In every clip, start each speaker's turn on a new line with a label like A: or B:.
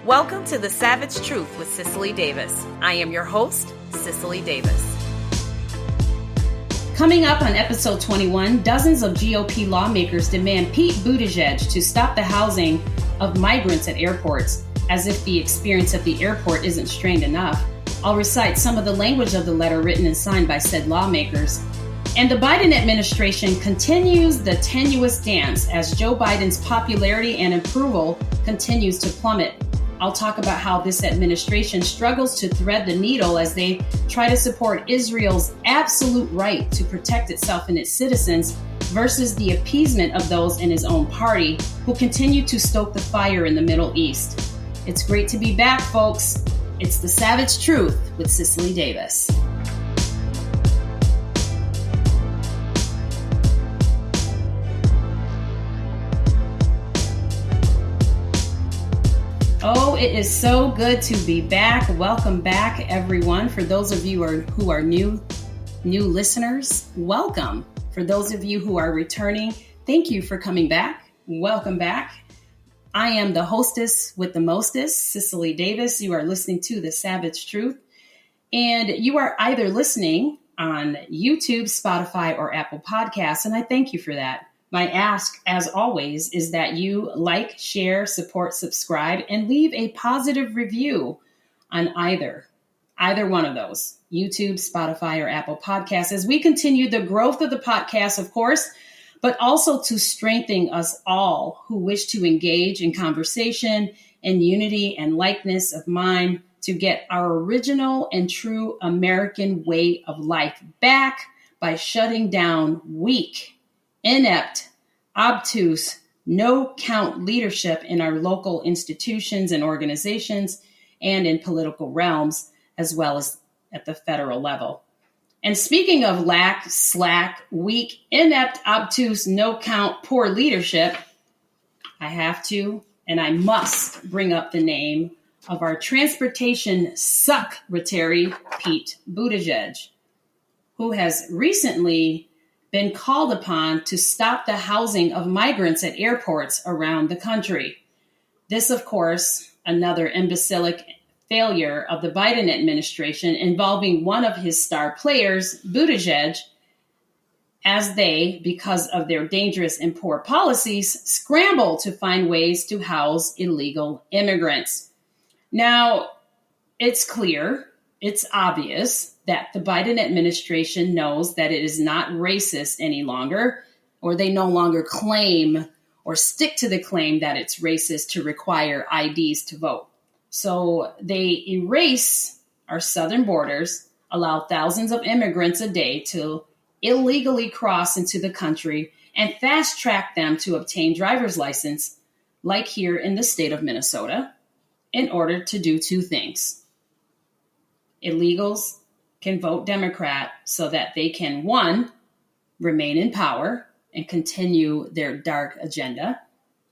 A: Welcome to The Savage Truth with Cicely Davis. I am your host, Cicely Davis. Coming up on episode 21, dozens of GOP lawmakers demand Pete Buttigieg to stop the housing of migrants at airports, as if the experience at the airport isn't strained enough. I'll recite some of the language of the letter written and signed by said lawmakers. And the Biden administration continues the tenuous dance as Joe Biden's popularity and approval continues to plummet. I'll talk about how this administration struggles to thread the needle as they try to support Israel's absolute right to protect itself and its citizens versus the appeasement of those in his own party who continue to stoke the fire in the Middle East. It's great to be back, folks. It's The Savage Truth with Cicely Davis. Oh, it is so good to be back. Welcome back, everyone. For those of you who are new listeners, welcome. For those of you who are returning, thank you for coming back. Welcome back. I am the hostess with the mostest, Cicely Davis. You are listening to The Savage Truth, and you are either listening on YouTube, Spotify, or Apple Podcasts, and I thank you for that. My ask, as always, is that you like, share, support, subscribe, and leave a positive review on either one of those, YouTube, Spotify, or Apple Podcasts, as we continue the growth of the podcast, of course, but also to strengthen us all who wish to engage in conversation and unity and likeness of mind to get our original and true American way of life back by shutting down weak, inept, obtuse, no-count leadership in our local institutions and organizations and in political realms, as well as at the federal level. And speaking of lack, slack, weak, inept, obtuse, no-count, poor leadership, I have to and I must bring up the name of our transportation secretary, Pete Buttigieg, who has recently been called upon to stop the housing of migrants at airports around the country. This, of course, another imbecilic failure of the Biden administration involving one of his star players, Buttigieg, as they, because of their dangerous and poor policies, scramble to find ways to house illegal immigrants. Now, it's clear, it's obvious that the Biden administration knows that it is not racist any longer, or they no longer claim or stick to the claim that it's racist to require IDs to vote. So they erase our southern borders, allow thousands of immigrants a day to illegally cross into the country, and fast track them to obtain driver's license, like here in the state of Minnesota, in order to do two things. Illegals can vote Democrat so that they can, one, remain in power and continue their dark agenda,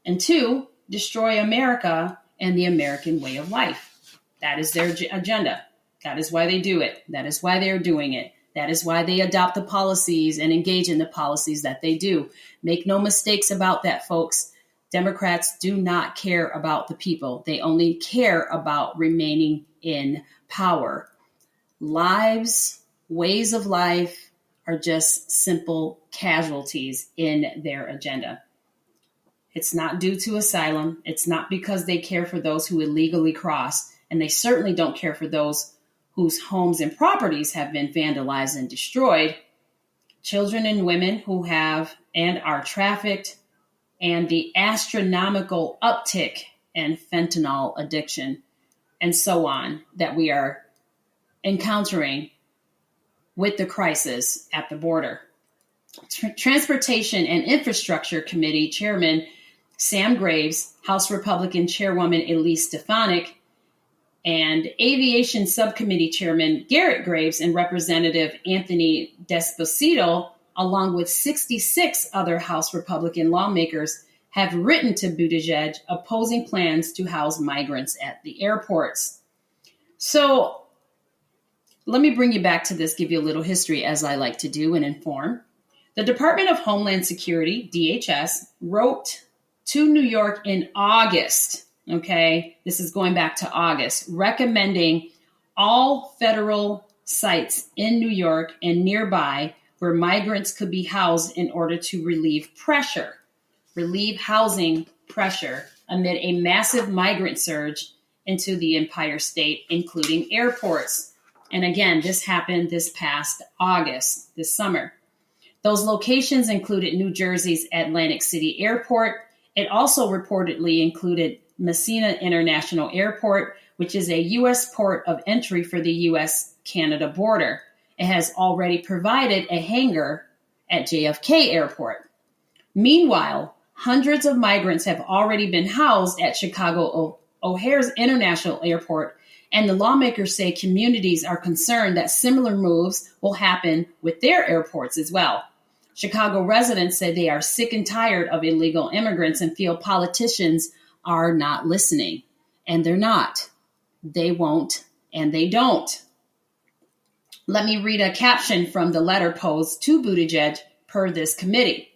A: and two, destroy America and the American way of life. That is their agenda. That is why they do it. That is why they are doing it. That is why they adopt the policies and engage in the policies that they do. Make no mistakes about that, folks. Democrats do not care about the people. They only care about remaining in power. Lives, ways of life are just simple casualties in their agenda. It's not due to asylum. It's not because they care for those who illegally cross, and they certainly don't care for those whose homes and properties have been vandalized and destroyed. Children and women who have and are trafficked, and the astronomical uptick in fentanyl addiction, and so on, that we are encountering with the crisis at the border. Transportation and Infrastructure Committee Chairman Sam Graves, House Republican Chairwoman Elise Stefanik, and Aviation Subcommittee Chairman Garrett Graves and Representative Anthony Desposito, along with 66 other House Republican lawmakers, have written to Buttigieg opposing plans to house migrants at the airports. So let me bring you back to this, give you a little history, as I like to do, and inform. The Department of Homeland Security, DHS, wrote to New York in August Okay, this is going back to August, recommending all federal sites in New York and nearby where migrants could be housed in order to relieve housing pressure amid a massive migrant surge into the Empire State, including airports. And again, this happened this past August, this summer. Those locations included New Jersey's Atlantic City Airport. It also reportedly included Messina International Airport, which is a U.S. port of entry for the U.S.-Canada border. It has already provided a hangar at JFK Airport. Meanwhile, hundreds of migrants have already been housed at Chicago O'Hare's International Airport, and the lawmakers say communities are concerned that similar moves will happen with their airports as well. Chicago residents say they are sick and tired of illegal immigrants and feel politicians are not listening. And they're not. They won't, and they don't. Let me read a caption from the letter posed to Buttigieg per this committee.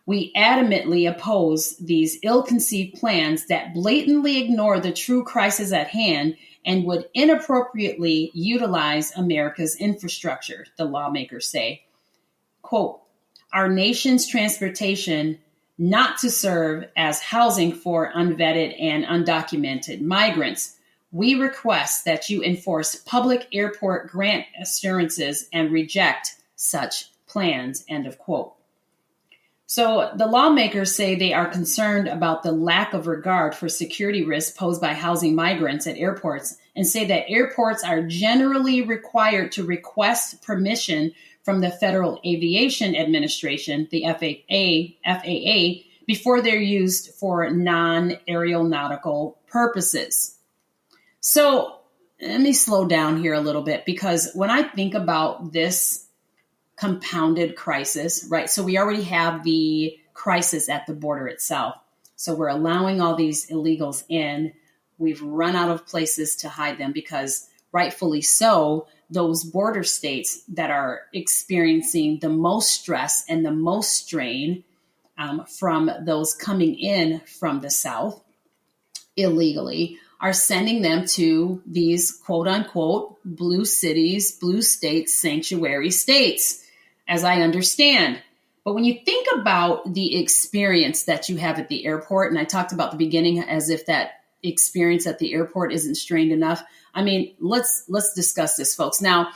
A: We adamantly oppose these ill-conceived plans that blatantly ignore the true crisis at hand and would inappropriately utilize America's infrastructure, the lawmakers say. Quote, our nation's transportation not to serve as housing for unvetted and undocumented migrants. We request that you enforce public airport grant assurances and reject such plans, end of quote. So the lawmakers say they are concerned about the lack of regard for security risks posed by housing migrants at airports and say that airports are generally required to request permission from the Federal Aviation Administration, the FAA, before they're used for non-aeronautical purposes. So let me slow down here a little bit, because when I think about this compounded crisis, right? So we already have the crisis at the border itself. So we're allowing all these illegals in. We've run out of places to hide them because rightfully so, those border states that are experiencing the most stress and the most strain from those coming in from the South illegally are sending them to these quote unquote blue cities, blue states, sanctuary states, as I understand. But when you think about the experience that you have at the airport, and I talked about the beginning as if that experience at the airport isn't strained enough. I mean, let's discuss this, folks. Now,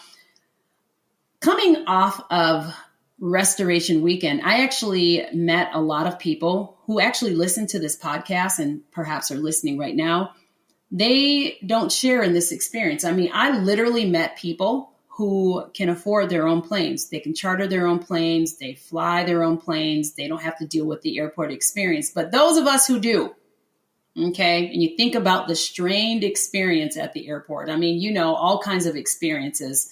A: coming off of Restoration Weekend, I actually met a lot of people who actually listen to this podcast and perhaps are listening right now. They don't share in this experience. I mean, I literally met people who can afford their own planes. They can charter their own planes. They fly their own planes. They don't have to deal with the airport experience. But those of us who do, okay, and you think about the strained experience at the airport. I mean, you know, all kinds of experiences.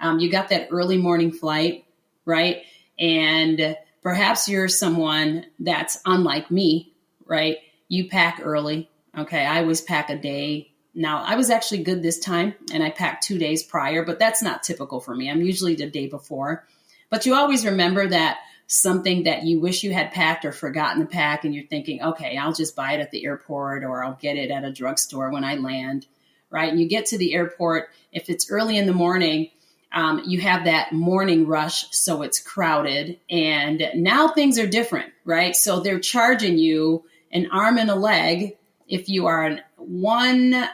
A: You got that early morning flight, right? And perhaps you're someone that's unlike me, right? You pack early. Okay, I always pack a day. Now, I was actually good this time, and I packed 2 days prior, but that's not typical for me. I'm usually the day before. But you always remember that something that you wish you had packed or forgotten to pack, and you're thinking, okay, I'll just buy it at the airport, or I'll get it at a drugstore when I land, right? And you get to the airport. If it's early in the morning, you have that morning rush, so it's crowded. And now things are different, right? So they're charging you an arm and a leg if you are 1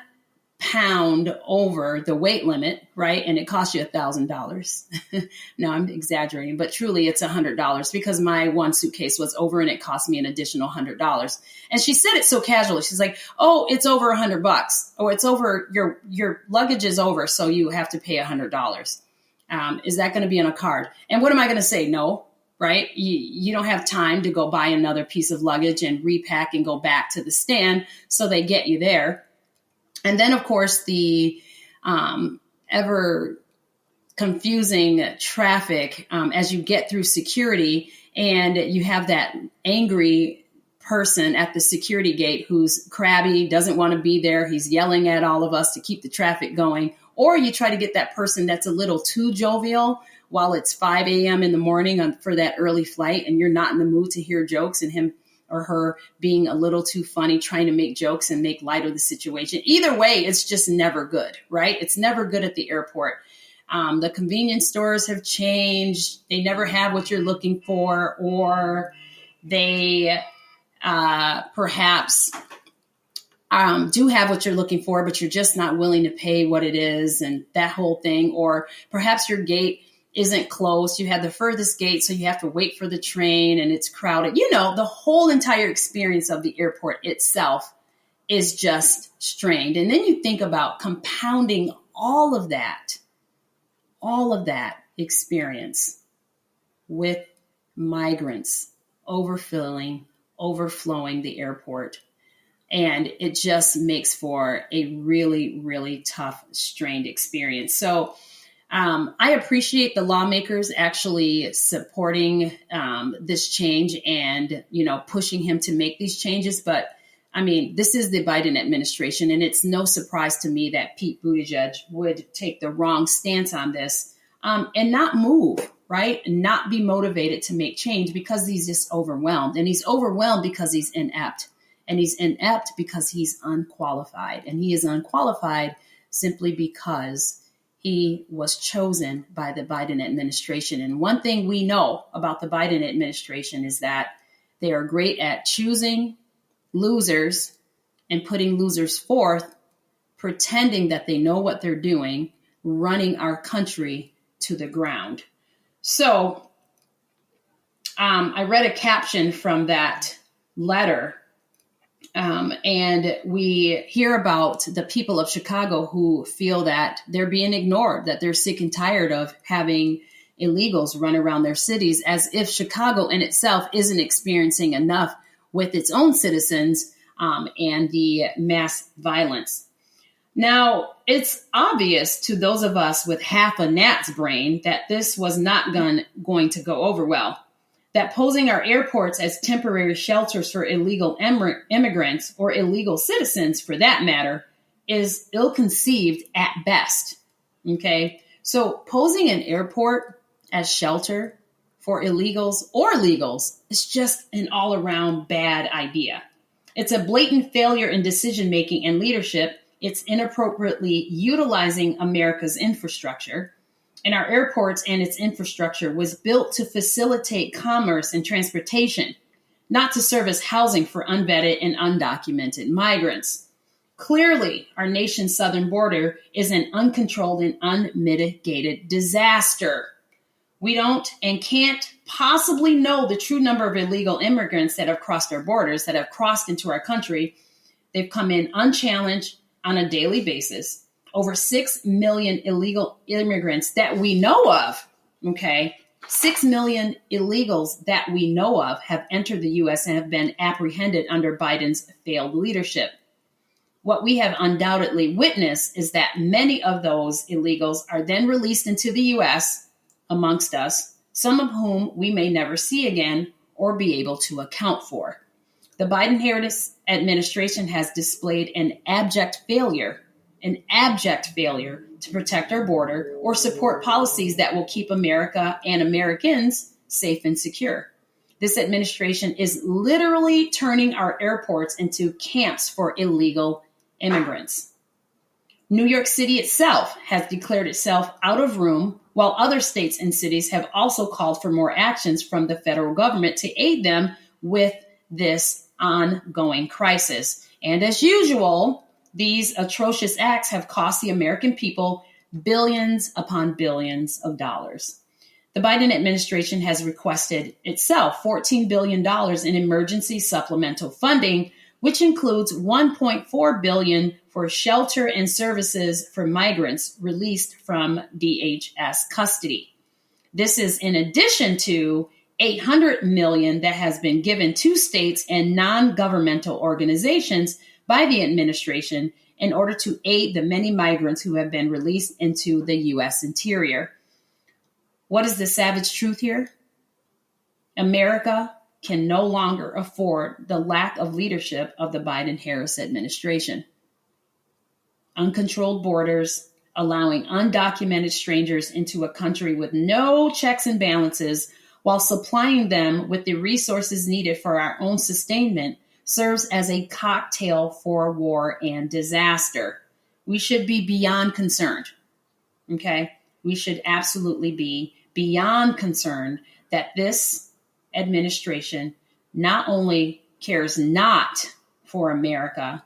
A: pound over the weight limit, right? And it costs you $1,000. No, I'm exaggerating, but truly it's $100 because my one suitcase was over and it cost me an additional $100. And she said it so casually. She's like, "Oh, it's over $100. Oh, it's over. Your luggage is over, so you have to pay $100. Is that going to be on a card?" And what am I going to say? No, right? You don't have time to go buy another piece of luggage and repack and go back to the stand. So they get you there. And then, of course, the ever confusing traffic as you get through security, and you have that angry person at the security gate who's crabby, doesn't want to be there. He's yelling at all of us to keep the traffic going. Or you try to get that person that's a little too jovial while it's 5 a.m. in the morning for that early flight, and you're not in the mood to hear jokes, and him or her being a little too funny, trying to make jokes and make light of the situation. Either way, it's just never good, right? It's never good at the airport. The convenience stores have changed. They never have what you're looking for, or they perhaps do have what you're looking for, but you're just not willing to pay what it is, and that whole thing. Or perhaps your gate isn't close. You have the furthest gate, so you have to wait for the train and it's crowded. The whole entire experience of the airport itself is just strained. And then you think about compounding all of that experience with migrants overflowing the airport. And it just makes for a really, really tough, strained experience. So I appreciate the lawmakers actually supporting this change and, pushing him to make these changes. But I mean, this is the Biden administration, and it's no surprise to me that Pete Buttigieg would take the wrong stance on this and not move, right? And not be motivated to make change because he's just overwhelmed. And he's overwhelmed because he's inept. And he's inept because he's unqualified. And he is unqualified simply because he was chosen by the Biden administration. And one thing we know about the Biden administration is that they are great at choosing losers and putting losers forth, pretending that they know what they're doing, running our country to the ground. So I read a caption from that letter. And we hear about the people of Chicago who feel that they're being ignored, that they're sick and tired of having illegals run around their cities, as if Chicago in itself isn't experiencing enough with its own citizens and the mass violence. Now, it's obvious to those of us with half a gnat's brain that this was not going to go over well. That posing our airports as temporary shelters for illegal immigrants, or illegal citizens for that matter, is ill-conceived at best. Okay, so posing an airport as shelter for illegals or legals is just an all-around bad idea. It's a blatant failure in decision-making and leadership. It's inappropriately utilizing America's infrastructure. And our airports and its infrastructure was built to facilitate commerce and transportation, not to serve as housing for unvetted and undocumented migrants. Clearly, our nation's southern border is an uncontrolled and unmitigated disaster. We don't and can't possibly know the true number of illegal immigrants that have crossed our borders, that have crossed into our country. They've come in unchallenged on a daily basis. Over 6 million illegal immigrants that we know of, okay? 6 million illegals that we know of have entered the U.S. and have been apprehended under Biden's failed leadership. What we have undoubtedly witnessed is that many of those illegals are then released into the U.S. amongst us, some of whom we may never see again or be able to account for. The Biden-Harris administration has displayed an abject failure to protect our border or support policies that will keep America and Americans safe and secure. This administration is literally turning our airports into camps for illegal immigrants. New York City itself has declared itself out of room, while other states and cities have also called for more actions from the federal government to aid them with this ongoing crisis. And as usual, these atrocious acts have cost the American people billions upon billions of dollars. The Biden administration has requested itself $14 billion in emergency supplemental funding, which includes $1.4 billion for shelter and services for migrants released from DHS custody. This is in addition to $800 million that has been given to states and non-governmental organizations by the administration in order to aid the many migrants who have been released into the U.S. interior. What is the savage truth here? America can no longer afford the lack of leadership of the Biden-Harris administration. Uncontrolled borders, allowing undocumented strangers into a country with no checks and balances, while supplying them with the resources needed for our own sustainment, serves as a cocktail for war and disaster. We should be beyond concerned. Okay? We should absolutely be beyond concerned that this administration not only cares not for America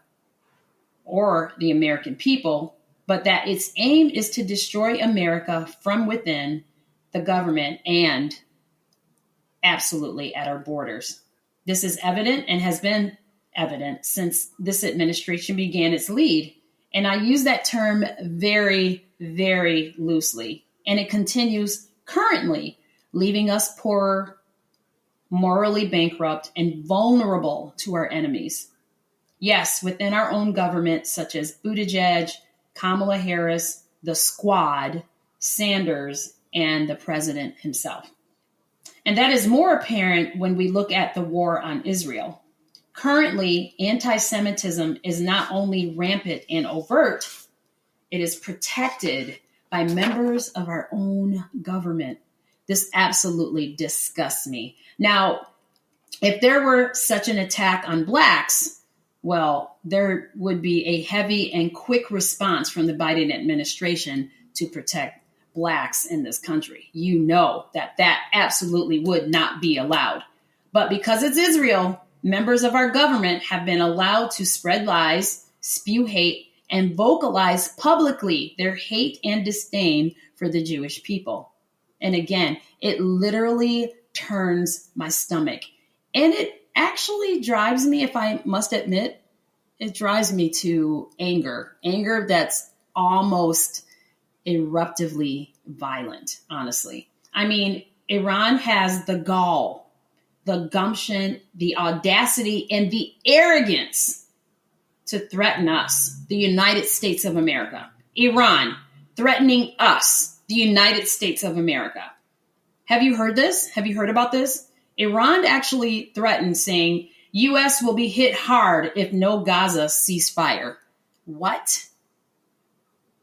A: or the American people, but that its aim is to destroy America from within the government and absolutely at our borders. This is evident and has been evident since this administration began its lead. And I use that term very, very loosely. And it continues currently, leaving us poorer, morally bankrupt, and vulnerable to our enemies. Yes, within our own government, such as Buttigieg, Kamala Harris, the Squad, Sanders, and the president himself. And that is more apparent when we look at the war on Israel. Currently, anti-Semitism is not only rampant and overt, it is protected by members of our own government. This absolutely disgusts me. Now, if there were such an attack on Blacks, well, there would be a heavy and quick response from the Biden administration to protect Blacks in this country. You know that absolutely would not be allowed. But because it's Israel, members of our government have been allowed to spread lies, spew hate, and vocalize publicly their hate and disdain for the Jewish people. And again, it literally turns my stomach. And it actually drives me, if I must admit, it drives me to anger. Anger that's almost eruptively violent, honestly. I mean, Iran has the gall, the gumption, the audacity, and the arrogance to threaten us, the United States of America. Iran threatening us, the United States of America. Have you heard this? Have you heard about this? Iran actually threatened, saying, U.S. will be hit hard if no Gaza ceasefire. What?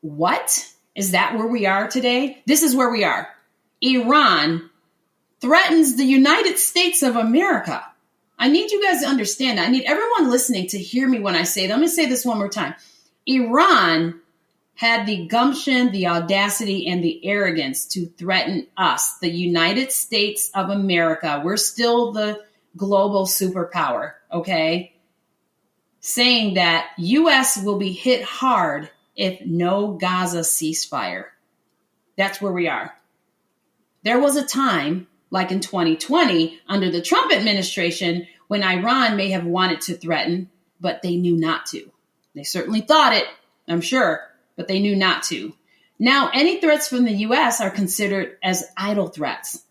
A: What? Is that where we are today? This is where we are. Iran threatens the United States of America. I need you guys to understand that. I need everyone listening to hear me when I say that. I'm going to say this one more time. Iran had the gumption, the audacity, and the arrogance to threaten us, the United States of America. We're still the global superpower, okay? Saying that U.S. will be hit hard if no Gaza ceasefire. That's where we are. There was a time, like in 2020, under the Trump administration, when Iran may have wanted to threaten, but they knew not to. They certainly thought it, I'm sure, but they knew not to. Now, any threats from the U.S. are considered as idle threats.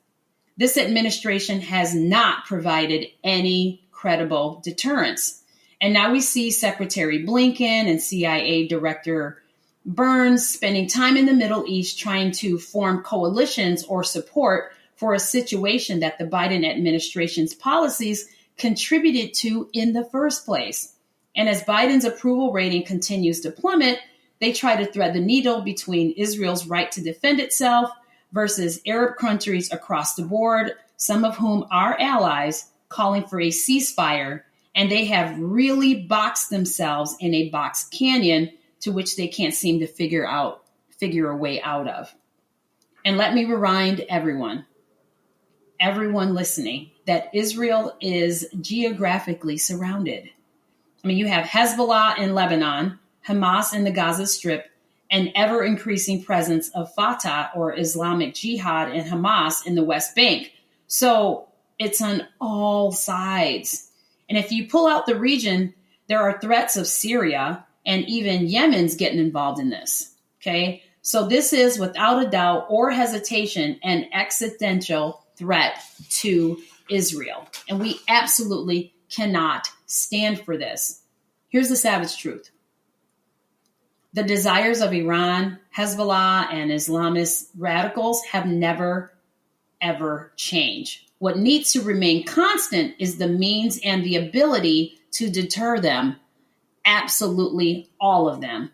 A: This administration has not provided any credible deterrence. And now we see Secretary Blinken and CIA Director Burns spending time in the Middle East trying to form coalitions or support for a situation that the Biden administration's policies contributed to in the first place. And as Biden's approval rating continues to plummet, they try to thread the needle between Israel's right to defend itself versus Arab countries across the board, some of whom are allies, calling for a ceasefire. And they have really boxed themselves in a box canyon to which they can't seem to figure a way out of. And let me remind everyone listening, that Israel is geographically surrounded. I mean, you have Hezbollah in Lebanon, Hamas in the Gaza Strip, and ever-increasing presence of Fatah or Islamic Jihad and Hamas in the West Bank. So it's on all sides. And if you pull out the region, there are threats of Syria and even Yemen's getting involved in this. Okay. So this is without a doubt or hesitation an existential threat to Israel. And we absolutely cannot stand for this. Here's the savage truth. The desires of Iran, Hezbollah, and Islamist radicals have never, ever changed. What needs to remain constant is the means and the ability to deter them. Absolutely all of them.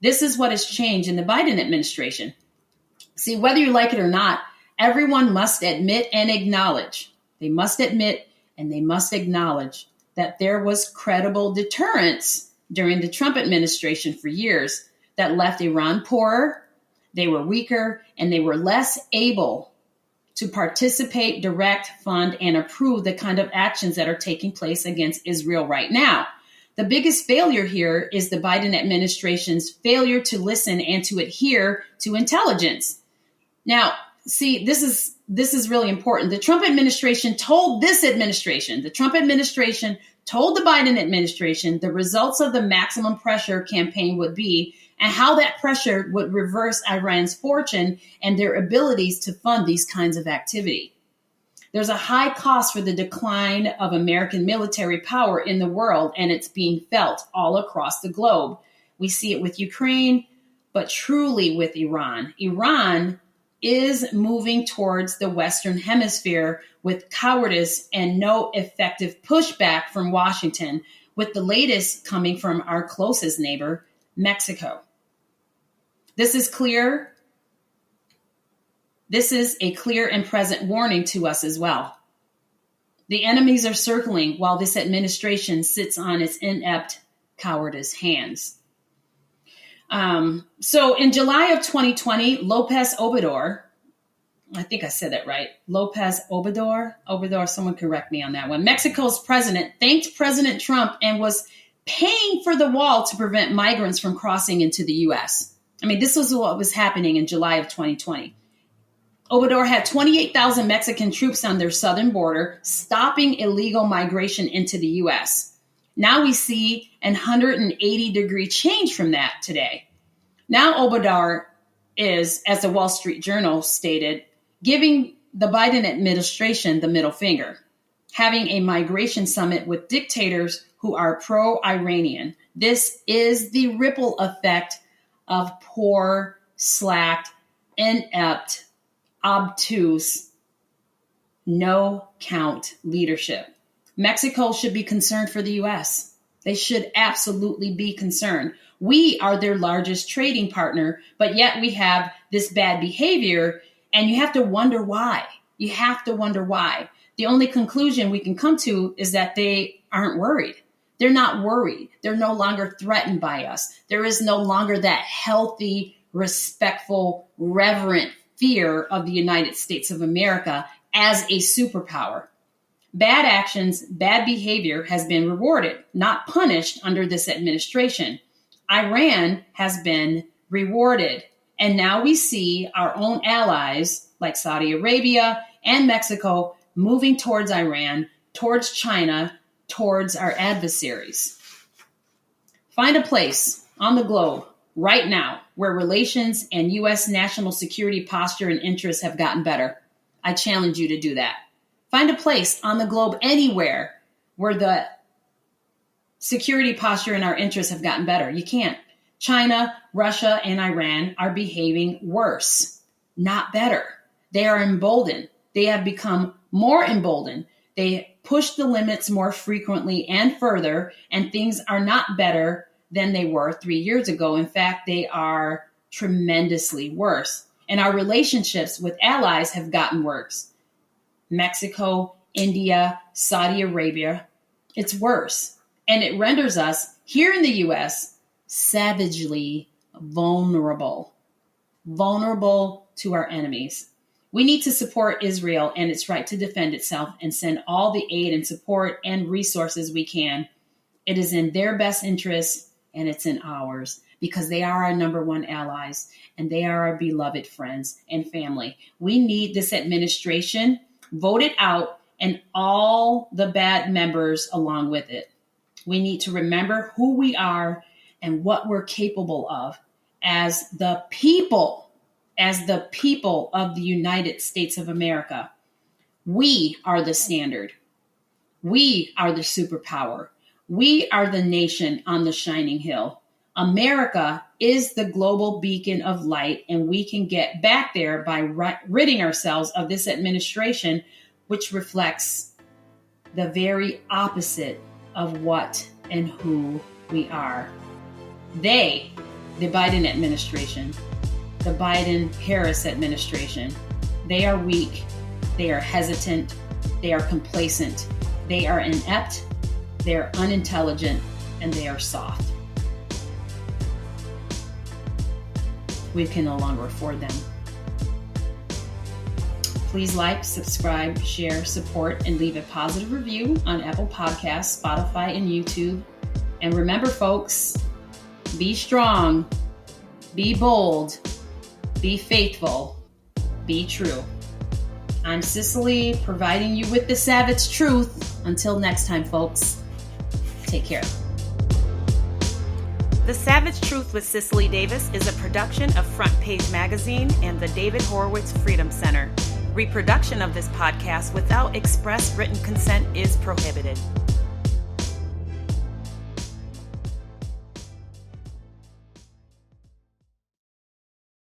A: This is what has changed in the Biden administration. See, whether you like it or not, Everyone must admit and acknowledge. They must admit and they must acknowledge that there was credible deterrence during the Trump administration for years that left Iran poorer, they were weaker, and they were less able to participate, direct, fund, and approve the kind of actions that are taking place against Israel right now. The biggest failure here is the Biden administration's failure to listen and to adhere to intelligence. Now, see, this is really important. The Trump administration told the Biden administration the results of the maximum pressure campaign would be and how that pressure would reverse Iran's fortune and their abilities to fund these kinds of activity. There's a high cost for the decline of American military power in the world, and it's being felt all across the globe. We see it with Ukraine, but truly with Iran. Iran is moving towards the Western Hemisphere with cowardice and no effective pushback from Washington, with the latest coming from our closest neighbor, Mexico. This is clear. This is a clear and present warning to us as well. The enemies are circling while this administration sits on its inept cowardice hands. So in July of 2020, López Obrador, I think I said that right, López Obrador, someone correct me on that one. Mexico's president thanked President Trump and was paying for the wall to prevent migrants from crossing into the U.S. I mean, this was what was happening in July of 2020. Obrador had 28,000 Mexican troops on their southern border, stopping illegal migration into the U.S. Now we see an 180-degree change from that today. Now Obrador is, as the Wall Street Journal stated, giving the Biden administration the middle finger, having a migration summit with dictators who are pro-Iranian. This is the ripple effect of poor, slacked, inept, obtuse, no-count leadership. Mexico should be concerned for the U.S. They should absolutely be concerned. We are their largest trading partner, but yet we have this bad behavior, and you have to wonder why. You have to wonder why. The only conclusion we can come to is that they aren't worried. They're not worried. They're no longer threatened by us. There is no longer that healthy, respectful, reverent fear of the United States of America as a superpower. Bad actions, bad behavior has been rewarded, not punished under this administration. Iran has been rewarded. And now we see our own allies like Saudi Arabia and Mexico moving towards Iran, towards China, towards our adversaries. Find a place on the globe right now where relations and U.S. national security posture and interests have gotten better. I challenge you to do that. Find a place on the globe anywhere where the security posture and our interests have gotten better. You can't. China, Russia, and Iran are behaving worse, not better. They are emboldened. They have become more emboldened. They push the limits more frequently and further, and things are not better than they were 3 years ago. In fact, they are tremendously worse. And our relationships with allies have gotten worse. Mexico, India, Saudi Arabia, it's worse. And it renders us here in the U.S. savagely vulnerable to our enemies. We need to support Israel and its right to defend itself and send all the aid and support and resources we can. It is in their best interest and it's in ours because they are our number one allies and they are our beloved friends and family. We need this administration voted out and all the bad members along with it. We need to remember who we are and what we're capable of as the people of the United States of America. We are the standard. We are the superpower. We are the nation on the shining hill. America is the global beacon of light, and we can get back there by ridding ourselves of this administration, which reflects the very opposite of what and who we are. They, the Biden administration, the Biden-Harris administration, They are weak. They are hesitant. They are complacent. They are inept. They are unintelligent. And they are soft. We can no longer afford them. Please like, subscribe, share, support, and leave a positive review on Apple Podcasts, Spotify, and YouTube. And remember, folks, be strong, be bold, be faithful, be true. I'm Cicely, providing you with the savage truth. Until next time, folks, take care.
B: The Savage Truth with Cicely Davis is a production of Front Page Magazine and the David Horowitz Freedom Center. Reproduction of this podcast without express written consent is prohibited.